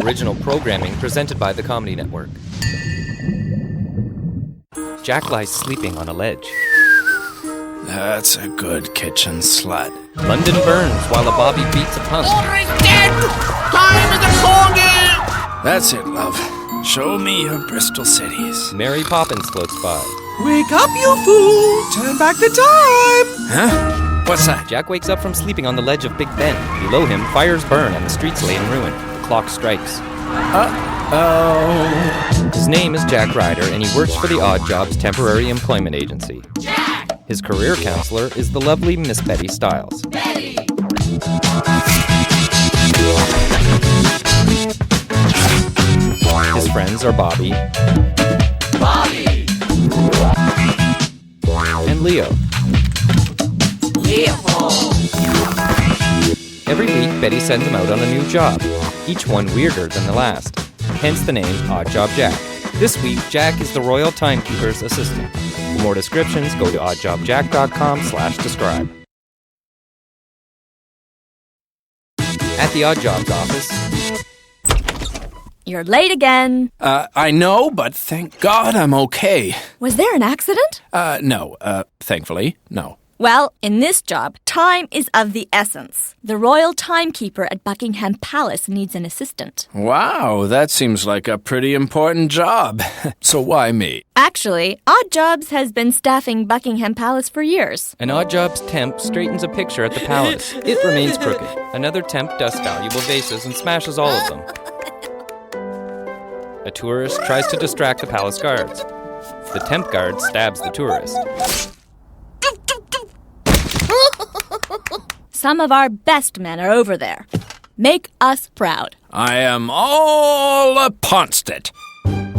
original programming presented by the Comedy Network. Jack lies sleeping on a ledge. That's a good kitchen slut. London burns while a bobby beats a punk. Order's dead! Time is a Corgis! That's it, love. Show me your Bristol cities. Mary Poppins floats by. Wake up, you fool! Turn back the time! Huh? What's that? Jack wakes up from sleeping on the ledge of Big Ben. Below him, fires burn and the streets lay in ruin. The clock strikes. Uh-oh. His name is Jack Ryder, and he works for the Odd Jobs Temporary Employment Agency. Jack! His career counselor is the lovely Miss Betty Stiles. Betty! His friends are Bobby and Leo. Every week, Betty sends him out on a new job, each one weirder than the last. Hence the name Odd Job Jack. This week, Jack is the Royal Timekeeper's assistant. For more descriptions, go to oddjobjack.com/describe. At the Odd Jobs office. You're late again. I know, but thank God I'm okay. Was there an accident? No, thankfully, no. Well, in this job, time is of the essence. The royal timekeeper at Buckingham Palace needs an assistant. Wow, that seems like a pretty important job. So why me? Actually, Odd Jobs has been staffing Buckingham Palace for years. An Odd Jobs temp straightens a picture at the palace. It remains crooked. Another temp dusts valuable vases and smashes all of them. A tourist tries to distract the palace guards. The temp guard stabs the tourist. Some of our best men are over there. Make us proud. I am all uponst it.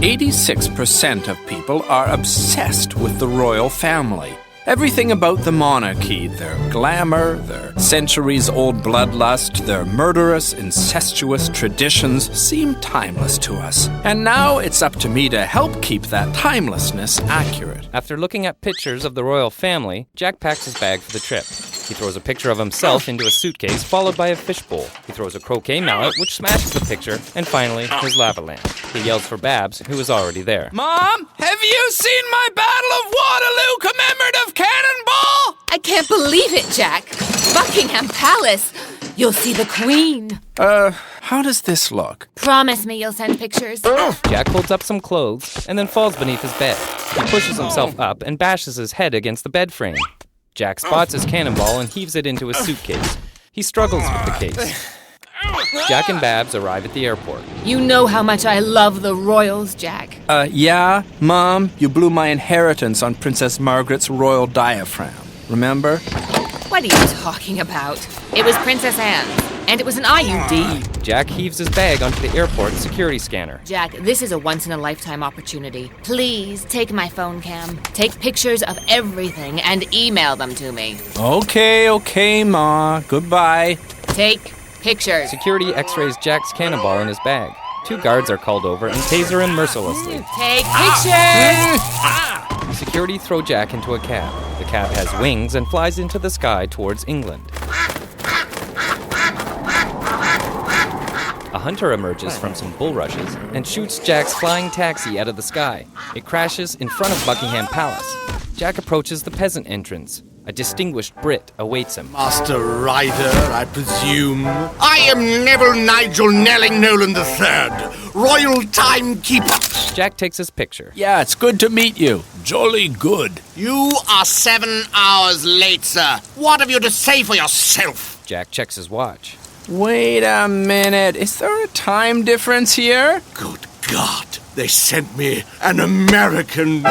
86% of people are obsessed with the royal family. Everything about the monarchy, their glamour, their centuries-old bloodlust, their murderous, incestuous traditions seem timeless to us. And now it's up to me to help keep that timelessness accurate. After looking at pictures of the royal family, Jack packs his bag for the trip. He throws a picture of himself into a suitcase, followed by a fishbowl. He throws a croquet mallet, which smashes the picture, and finally, his lava lamp. He yells for Babs, who is already there. Mom, have you seen my Battle of Waterloo commemorative cannonball? I can't believe it, Jack. Buckingham Palace. You'll see the Queen. How does this look? Promise me you'll send pictures. Jack holds up some clothes and then falls beneath his bed. He pushes himself up and bashes his head against the bed frame. Jack spots his cannonball and heaves it into his suitcase. He struggles with the case. Jack and Babs arrive at the airport. You know how much I love the royals, Jack. Yeah, Mom, you blew my inheritance on Princess Margaret's royal diaphragm. Remember? What are you talking about? It was Princess Anne's, and it was an IUD. Jack heaves his bag onto the airport security scanner. Jack, this is a once-in-a-lifetime opportunity. Please take my phone cam, take pictures of everything, and email them to me. Okay, Ma. Goodbye. Take pictures. Security x-rays Jack's cannonball in his bag. 2 guards are called over and taser him mercilessly. Take pictures! Security throw Jack into a cab. The cab has wings and flies into the sky towards England. A hunter emerges from some bulrushes and shoots Jack's flying taxi out of the sky. It crashes in front of Buckingham Palace. Jack approaches the peasant entrance. A distinguished Brit awaits him. Master Ryder, I presume. I am Neville Nigel Nelling Nolan III, Royal Timekeeper. Jack takes his picture. Yeah, it's good to meet you. Jolly good. You are 7 hours late, sir. What have you to say for yourself? Jack checks his watch. Wait a minute. Is there a time difference here? Good God, they sent me an American.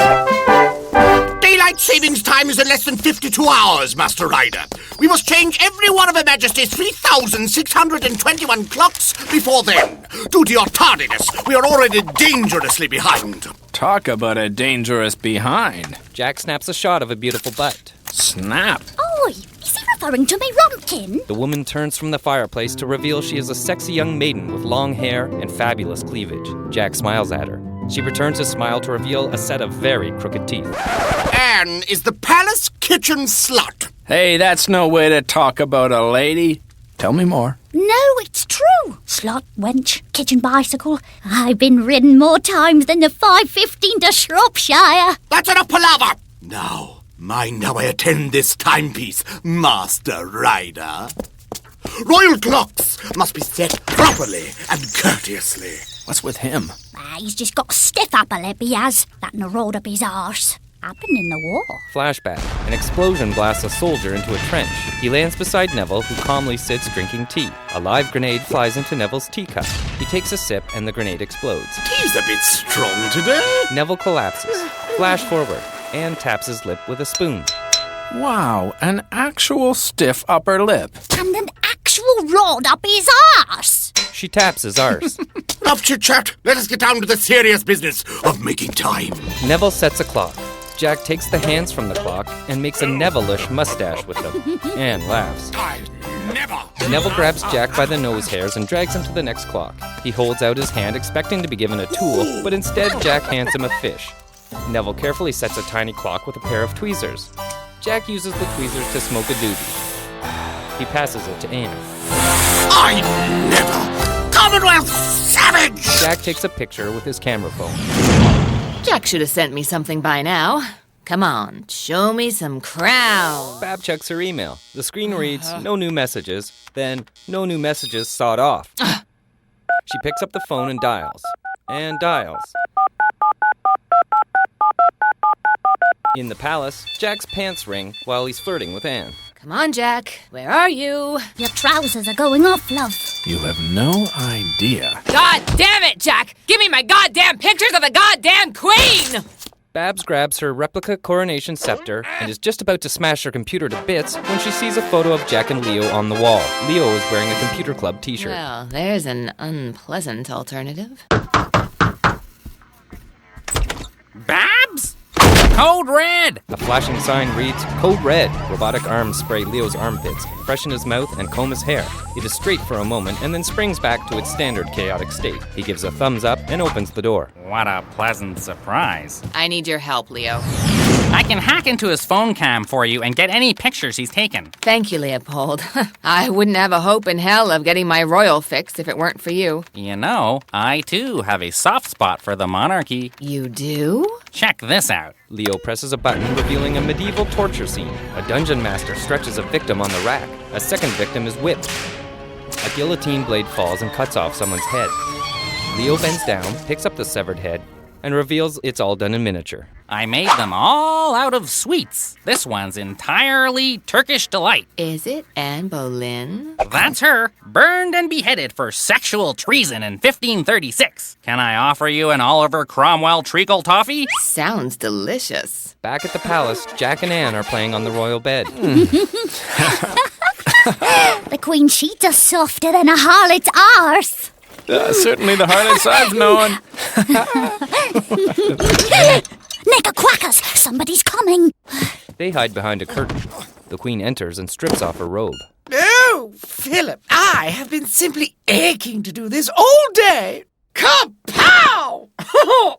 Daylight savings time is in less than 52 hours, Master Ryder. We must change every one of Her Majesty's 3,621 clocks before then. Due to your tardiness, we are already dangerously behind. Talk about a dangerous behind. Jack snaps a shot of a beautiful butt. Snap. Oi, is he referring to me Rumkin? The woman turns from the fireplace to reveal she is a sexy young maiden with long hair and fabulous cleavage. Jack smiles at her. She returns his smile to reveal a set of very crooked teeth. Anne is the palace kitchen slut. Hey, that's no way to talk about a lady. Tell me more. No, it's true. Slut, wench, kitchen bicycle. I've been ridden more times than the 5:15 to Shropshire. That's enough palaver! Now, mind how I attend this timepiece, Master Rider. Royal clocks must be set properly and courteously. What's with him? He's just got a stiff upper lip, he has. That and a rolled up his arse. Happened in the war. Flashback. An explosion blasts a soldier into a trench. He lands beside Neville, who calmly sits drinking tea. A live grenade flies into Neville's teacup. He takes a sip and the grenade explodes. He's a bit strong today. Neville collapses. Flash forward. Anne taps his lip with a spoon. Wow, an actual stiff upper lip. And an actual rolled up his arse. She taps his arse. Enough chit-chat. Let us get down to the serious business of making time. Neville sets a clock. Jack takes the hands from the clock and makes a Neville-ish mustache with them. Anne laughs. I never. Neville grabs Jack by the nose hairs and drags him to the next clock. He holds out his hand expecting to be given a tool, but instead Jack hands him a fish. Neville carefully sets a tiny clock with a pair of tweezers. Jack uses the tweezers to smoke a doobie. He passes it to Anne. I never. Commonwealth savage! Jack takes a picture with his camera phone. Jack should have sent me something by now. Come on, show me some crown. Bab checks her email. The screen reads, no new messages. Then, no new messages, sawed off. She picks up the phone and dials. And dials. In the palace, Jack's pants ring while he's flirting with Anne. Come on, Jack. Where are you? Your trousers are going off, love. You have no idea. God damn it, Jack! Give me my goddamn pictures of the goddamn queen! Babs grabs her replica coronation scepter and is just about to smash her computer to bits when she sees a photo of Jack and Leo on the wall. Leo is wearing a computer club t-shirt. Well, there's an unpleasant alternative. Babs? Code red! A flashing sign reads, Code Red. Robotic arms spray Leo's armpits, freshen his mouth, and comb his hair. It is straight for a moment and then springs back to its standard chaotic state. He gives a thumbs up and opens the door. What a pleasant surprise. I need your help, Leo. I can hack into his phone cam for you and get any pictures he's taken. Thank you, Leopold. I wouldn't have a hope in hell of getting my royal fix if it weren't for you. You know, I too have a soft spot for the monarchy. You do? Check this out. Leo presses a button, revealing a medieval torture scene. A dungeon master stretches a victim on the rack. A second victim is whipped. A guillotine blade falls and cuts off someone's head. Leo bends down, picks up the severed head, and reveals it's all done in miniature. I made them all out of sweets. This one's entirely Turkish delight. Is it Anne Boleyn? That's her, burned and beheaded for sexual treason in 1536. Can I offer you an Oliver Cromwell treacle toffee? Sounds delicious. Back at the palace, Jack and Anne are playing on the royal bed. The queen sheets are softer than a harlot's arse. Certainly the harlots I've known. Knicker quackers, somebody's coming. They hide behind a curtain. The queen enters and strips off her robe. Oh, Philip, I have been simply aching to do this all day. Kapow!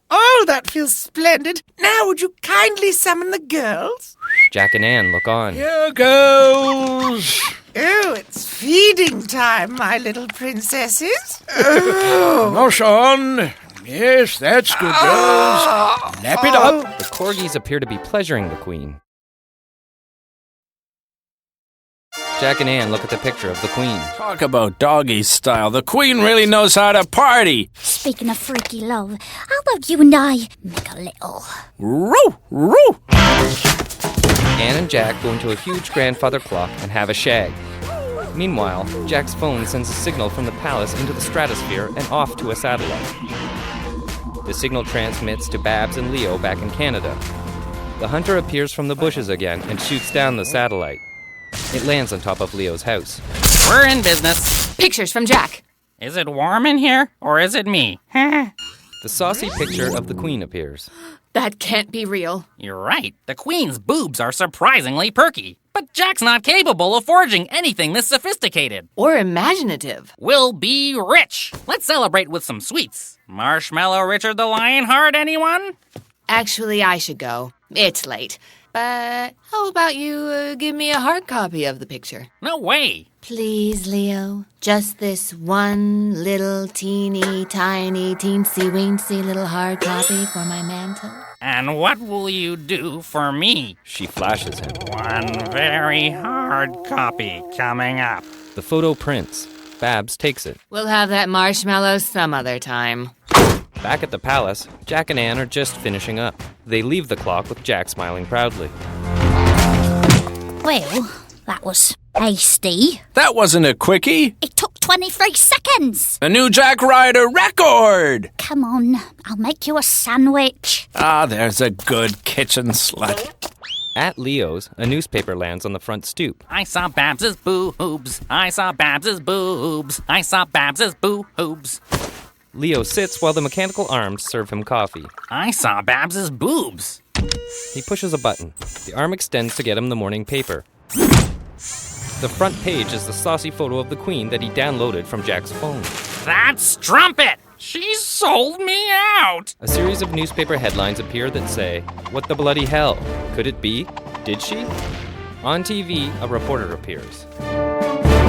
Oh, that feels splendid. Now would you kindly summon the girls? Jack and Anne look on. Here goes. Oh, it's feeding time, my little princesses. Oh. Motion. Yes, that's good, girls. Nap it up. The Corgis appear to be pleasuring the queen. Jack and Anne look at the picture of the queen. Talk about doggy style. The queen really knows how to party. Speaking of freaky love, how about you and I make a little? Roo, roo. Anne and Jack go into a huge grandfather clock and have a shag. Meanwhile, Jack's phone sends a signal from the palace into the stratosphere and off to a satellite. The signal transmits to Babs and Leo back in Canada. The hunter appears from the bushes again and shoots down the satellite. It lands on top of Leo's house. We're in business. Pictures from Jack. Is it warm in here, or is it me? The saucy picture of the queen appears. That can't be real. You're right. The queen's boobs are surprisingly perky. But Jack's not capable of forging anything this sophisticated. Or imaginative. We'll be rich. Let's celebrate with some sweets. Marshmallow Richard the Lionheart, anyone? Actually, I should go. It's late. But how about you give me a hard copy of the picture? No way. Please, Leo. Just this one little teeny tiny teensy weensy little hard copy for my mantle. And what will you do for me? She flashes him. One very hard copy coming up. The photo prints. Babs takes it. We'll have that marshmallow some other time. Back at the palace, Jack and Anne are just finishing up. They leave the clock with Jack smiling proudly. Well, that was hasty. That wasn't a quickie. It took 23 seconds. A new Jack Ryder record. Come on, I'll make you a sandwich. Ah, there's a good kitchen slut. At Leo's, a newspaper lands on the front stoop. I saw Babs's boobs. I saw Babs's boobs. I saw Babs's boobs. Leo sits while the mechanical arms serve him coffee. I saw Babs's boobs. He pushes a button. The arm extends to get him the morning paper. The front page is the saucy photo of the Queen that he downloaded from Jack's phone. That's Strumpet! She sold me out! A series of newspaper headlines appear that say, "What the bloody hell? Could it be? Did she?" On TV, a reporter appears.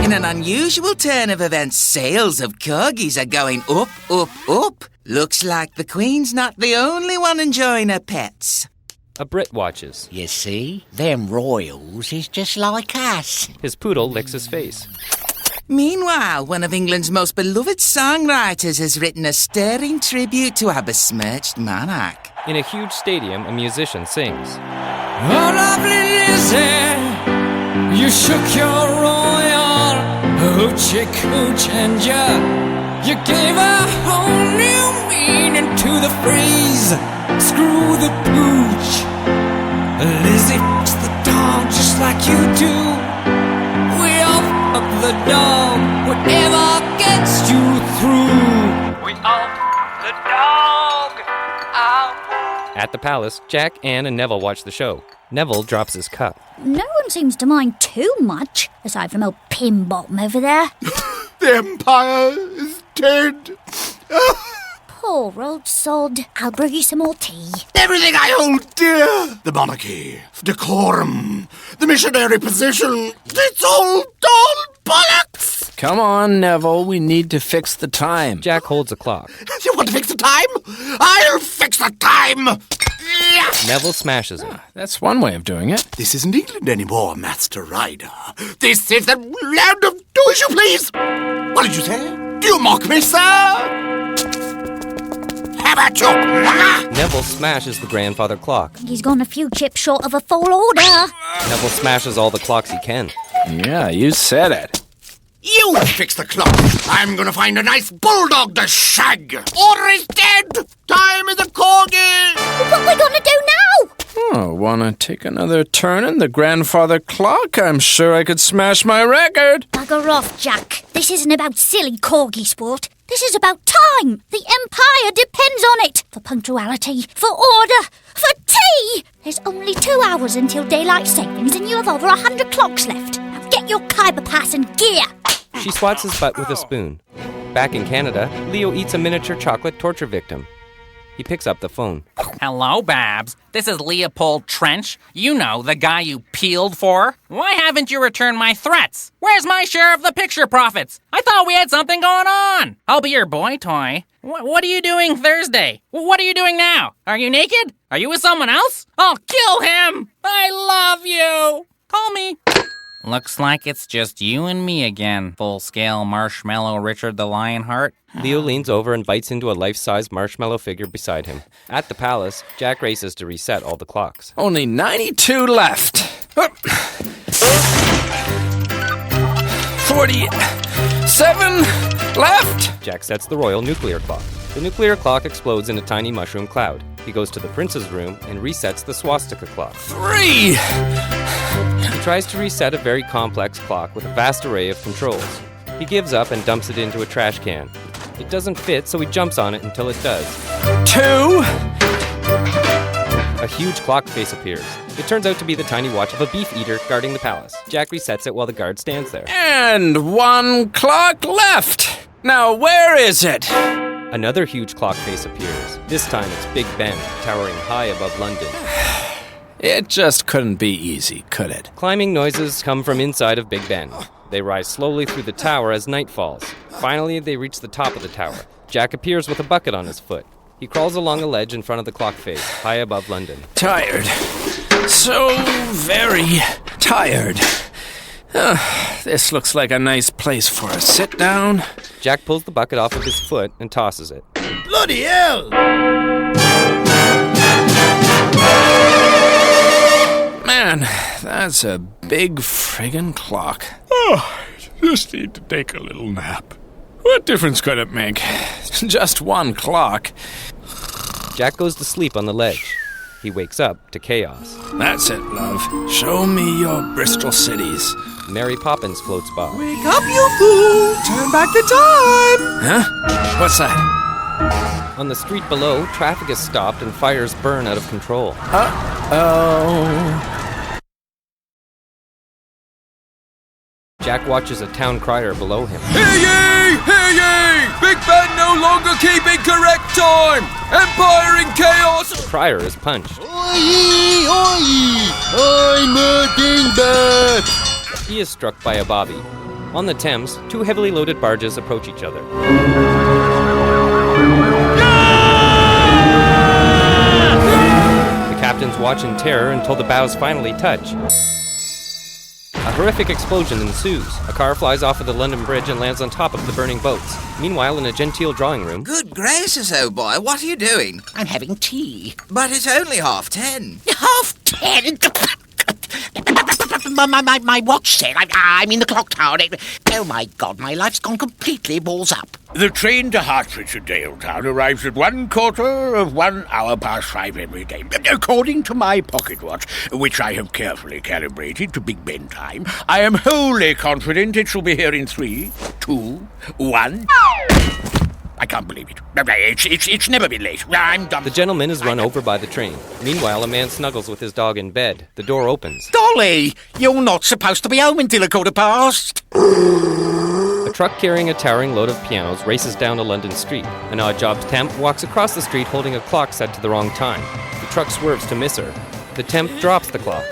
In an unusual turn of events, sales of Corgis are going up, up, up. Looks like the Queen's not the only one enjoying her pets. A Brit watches. You see, them royals is just like us. His poodle licks his face. Meanwhile, one of England's most beloved songwriters has written a stirring tribute to our besmirched monarch. In a huge stadium, a musician sings. Oh, lovely Lizzie, you shook your royal hoochie cooch and you gave a whole new meaning to the phrase, screw the pooch. Lizzie f***s the dog just like you do. We all f*** the dog, whatever gets you through. We all f*** the dog out. At the palace, Jack, Anne, and Neville watch the show. Neville drops his cup. No one seems to mind too much, aside from old Pinbottom over there. The Empire is dead. Poor old sod. I'll brew you some more tea. Everything I hold dear. The monarchy, decorum, the missionary position. It's all bollocks. Come on, Neville. We need to fix the time. Jack holds a clock. You want to fix the time? I'll fix the time. Neville smashes it. That's one way of doing it. This isn't England anymore, Master Ryder. This is the land of do as you please. What did you say? Do you mock me, sir? How about you? Neville smashes the grandfather clock. He's gone a few chips short of a full order. Neville smashes all the clocks he can. Yeah, you said it. You fix the clock. I'm gonna find a nice bulldog to shag. Order is dead. Time is a corgi. What are we gonna do now? Oh, wanna take another turn in the grandfather clock? I'm sure I could smash my record. Bugger off, Jack. This isn't about silly corgi sport. This is about time. The Empire depends on it. For punctuality, for order, for tea. There's only 2 hours until daylight savings and you have over 100 clocks left. Now get your Khyber pass and gear. She swats his butt with a spoon. Back in Canada, Leo eats a miniature chocolate torture victim. He picks up the phone. Hello, Babs. This is Leopold Trench. You know, the guy you peeled for. Why haven't you returned my threats? Where's my share of the picture profits? I thought we had something going on. I'll be your boy toy. What are you doing Thursday? What are you doing now? Are you naked? Are you with someone else? I'll kill him. I love you. Call me. Looks like it's just you and me again, full-scale marshmallow Richard the Lionheart. Leo leans over and bites into a life-size marshmallow figure beside him. At the palace, Jack races to reset all the clocks. Only 92 left. 47 left. Jack sets the royal nuclear clock. The nuclear clock explodes in a tiny mushroom cloud. He goes to the prince's room and resets the swastika clock. 3. He tries to reset a very complex clock with a vast array of controls. He gives up and dumps it into a trash can. It doesn't fit, so he jumps on it until it does. 2. A huge clock face appears. It turns out to be the tiny watch of a beef eater guarding the palace. Jack resets it while the guard stands there. And 1 clock left. Now, where is it? Another huge clock face appears. This time it's Big Ben, towering high above London. It just couldn't be easy, could it? Climbing noises come from inside of Big Ben. They rise slowly through the tower as night falls. Finally, they reach the top of the tower. Jack appears with a bucket on his foot. He crawls along a ledge in front of the clock face, high above London. Tired. So very tired. This looks like a nice place for a sit-down. Jack pulls the bucket off of his foot and tosses it. Bloody hell! Man, that's a big friggin' clock. Just need to take a little nap. What difference could it make? Just one clock. Jack goes to sleep on the ledge. He wakes up to chaos. That's it, love. Show me your Bristol cities. Mary Poppins floats by. Wake up, you fool! Turn back the time! Huh? What's that? On the street below, traffic is stopped and fires burn out of control. Uh-oh. Jack watches a town crier below him. Hear ye! Hear ye! Big Ben no longer keeping correct time! Empire in chaos! The crier is punched. Oi! Oi! I'm a dingbat! He is struck by a bobby. On the Thames, two heavily loaded barges approach each other. The captains watch in terror until the bows finally touch. A horrific explosion ensues. A car flies off of the London Bridge and lands on top of the burning boats. Meanwhile, in a genteel drawing room... Good gracious, old boy, what are you doing? I'm having tea. But it's only 10:30. 10:30? My watch said I'm in the clock tower. Oh my God, my life's gone completely balls up. The train to Hertfordshire Daletown arrives at 1/4 hour past 5 every day. According to my pocket watch, which I have carefully calibrated to Big Ben time, I am wholly confident it shall be here in 3, 2, 1. I can't believe it. It's never been late. I'm done. The gentleman is run over by the train. Meanwhile, a man snuggles with his dog in bed. The door opens. Dolly, you're not supposed to be home until 1:15. A truck carrying a towering load of pianos races down a London street. An odd jobs temp walks across the street holding a clock set to the wrong time. The truck swerves to miss her. The temp drops the clock.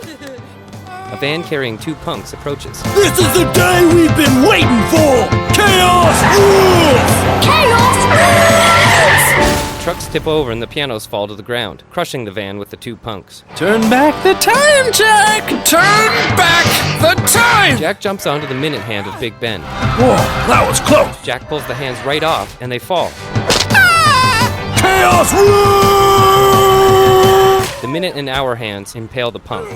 A van carrying two punks approaches. This is the day we've been waiting for! Chaos rules! Chaos rules! Trucks tip over and the pianos fall to the ground, crushing the van with the two punks. Turn back the time, Jack! Turn back the time! Jack jumps onto the minute hand of Big Ben. Whoa, that was close! Jack pulls the hands right off and they fall. Chaos rules! The minute and hour hands impale the punk.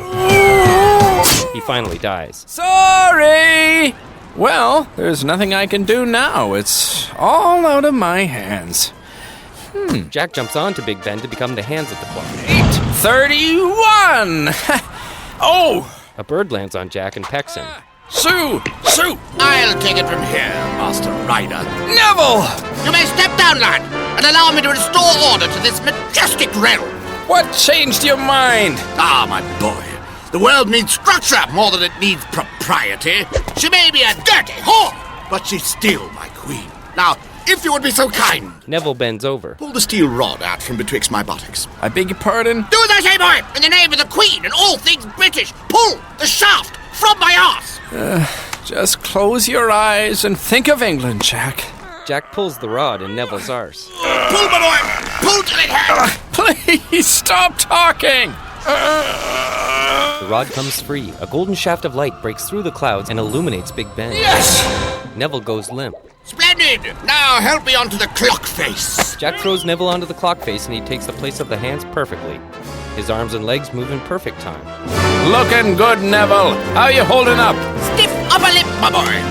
He finally dies. Sorry! Well, there's nothing I can do now. It's all out of my hands. Jack jumps onto Big Ben to become the hands of the clock. 8:31! Oh! A bird lands on Jack and pecks him. Sue! I'll take it from here, Master Ryder. Neville! You may step down, lad, and allow me to restore order to this majestic realm. What changed your mind? Ah, my boy. The world needs structure more than it needs propriety. She may be a dirty whore, but she's still my queen. Now, if you would be so kind. Neville bends over. Pull the steel rod out from betwixt my buttocks. I beg your pardon? Do as I say, boy! In the name of the queen and all things British, pull the shaft from my arse! Just close your eyes and think of England, Jack. Jack pulls the rod in Neville's arse. Pull, my boy! Pull till it hurts! Please stop talking! The rod comes free. A golden shaft of light breaks through the clouds and illuminates Big Ben. Yes! Neville goes limp. Splendid! Now help me onto the clock face. Jack throws Neville onto the clock face and he takes the place of the hands perfectly. His arms and legs move in perfect time. Looking good, Neville. How you holding up? Stiff upper lip, my boy.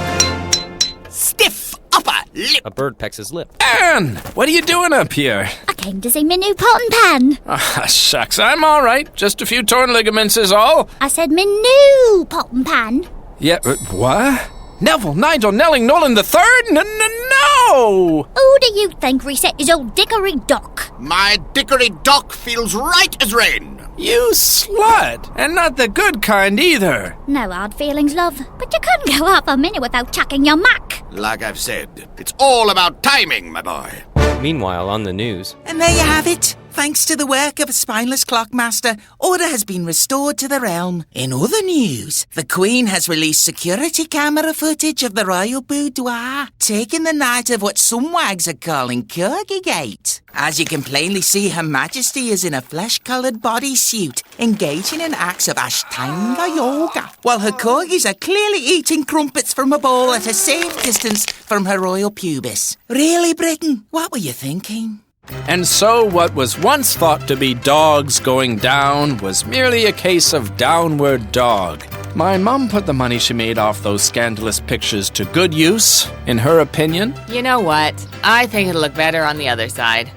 Stiff upper lip. A bird pecks his lip. Anne, what are you doing up here? I came to see my new pot and pan. Ah, shucks, I'm all right. Just a few torn ligaments is all. I said my new pot and pan. Yeah, what? Neville, Nigel, Nelling, Nolan the Third? No! Who do you think reset his old dickory dock? My dickory dock feels right as rain. You slut! And not the good kind either. No hard feelings, love. But you couldn't go half a minute without chucking your muck. Like I've said, it's all about timing, my boy. Meanwhile, on the news. And there you have it. thanks to the work of a spineless clockmaster, order has been restored to the realm. In other news, the Queen has released security camera footage of the royal boudoir, taking the night of what some wags are calling Corgigate. As you can plainly see, Her Majesty is in a flesh-coloured bodysuit, engaging in acts of Ashtanga yoga, while her corgis are clearly eating crumpets from a bowl at a safe distance from her royal pubis. Really, Britain? What were you thinking? And so what was once thought to be dogs going down was merely a case of downward dog. My mum put the money she made off those scandalous pictures to good use, in her opinion. You know what? I think it'll look better on the other side.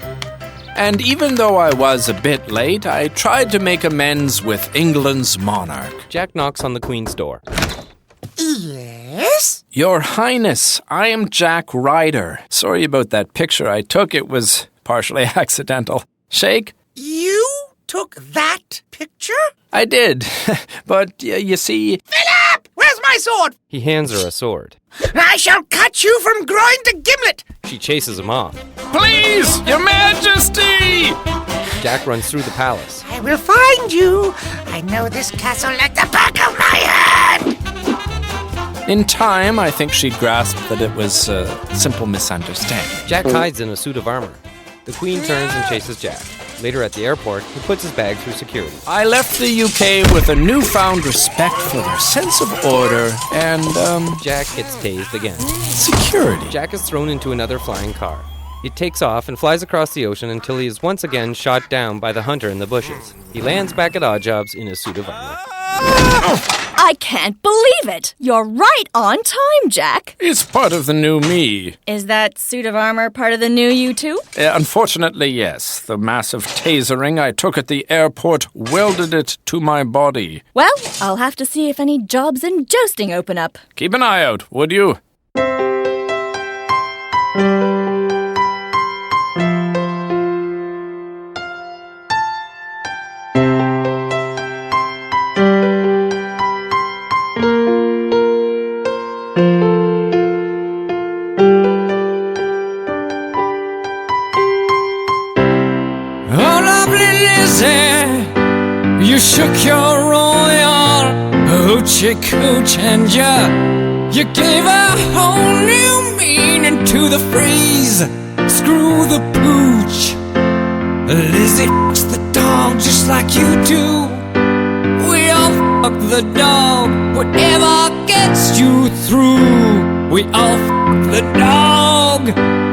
And even though I was a bit late, I tried to make amends with England's monarch. Jack knocks on the Queen's door. Yes? Your Highness, I am Jack Ryder. Sorry about that picture I took. It was partially accidental. Shake? You took that picture? I did. But you see... Philip! Where's my sword? He hands her a sword. I shall cut you from groin to gimlet! She chases him off. Please, Your Majesty! Jack runs through the palace. I will find you. I know this castle like the back of my hand! In time, I think she grasped that it was a simple misunderstanding. Jack hides in a suit of armor. The Queen turns and chases Jack. Later at the airport, he puts his bag through security. I left the UK with a newfound respect for their sense of order and, Jack gets tased again. security. Jack is thrown into another flying car. He takes off and flies across the ocean until he is once again shot down by the hunter in the bushes. He lands back at Oddjobs in a suit of armor. I can't believe it! You're right on time, Jack. It's part of the new me. Is that suit of armor part of the new you too? Unfortunately, yes. The massive tasering I took at the airport welded it to my body. Well, I'll have to see if any jobs in jousting open up. Keep an eye out, would you? You shook your royal hoochie cooch and you gave a whole new meaning to the phrase, screw the pooch. Lizzie f***s the dog just like you do. We all fuck the dog, whatever gets you through. We all fuck the dog.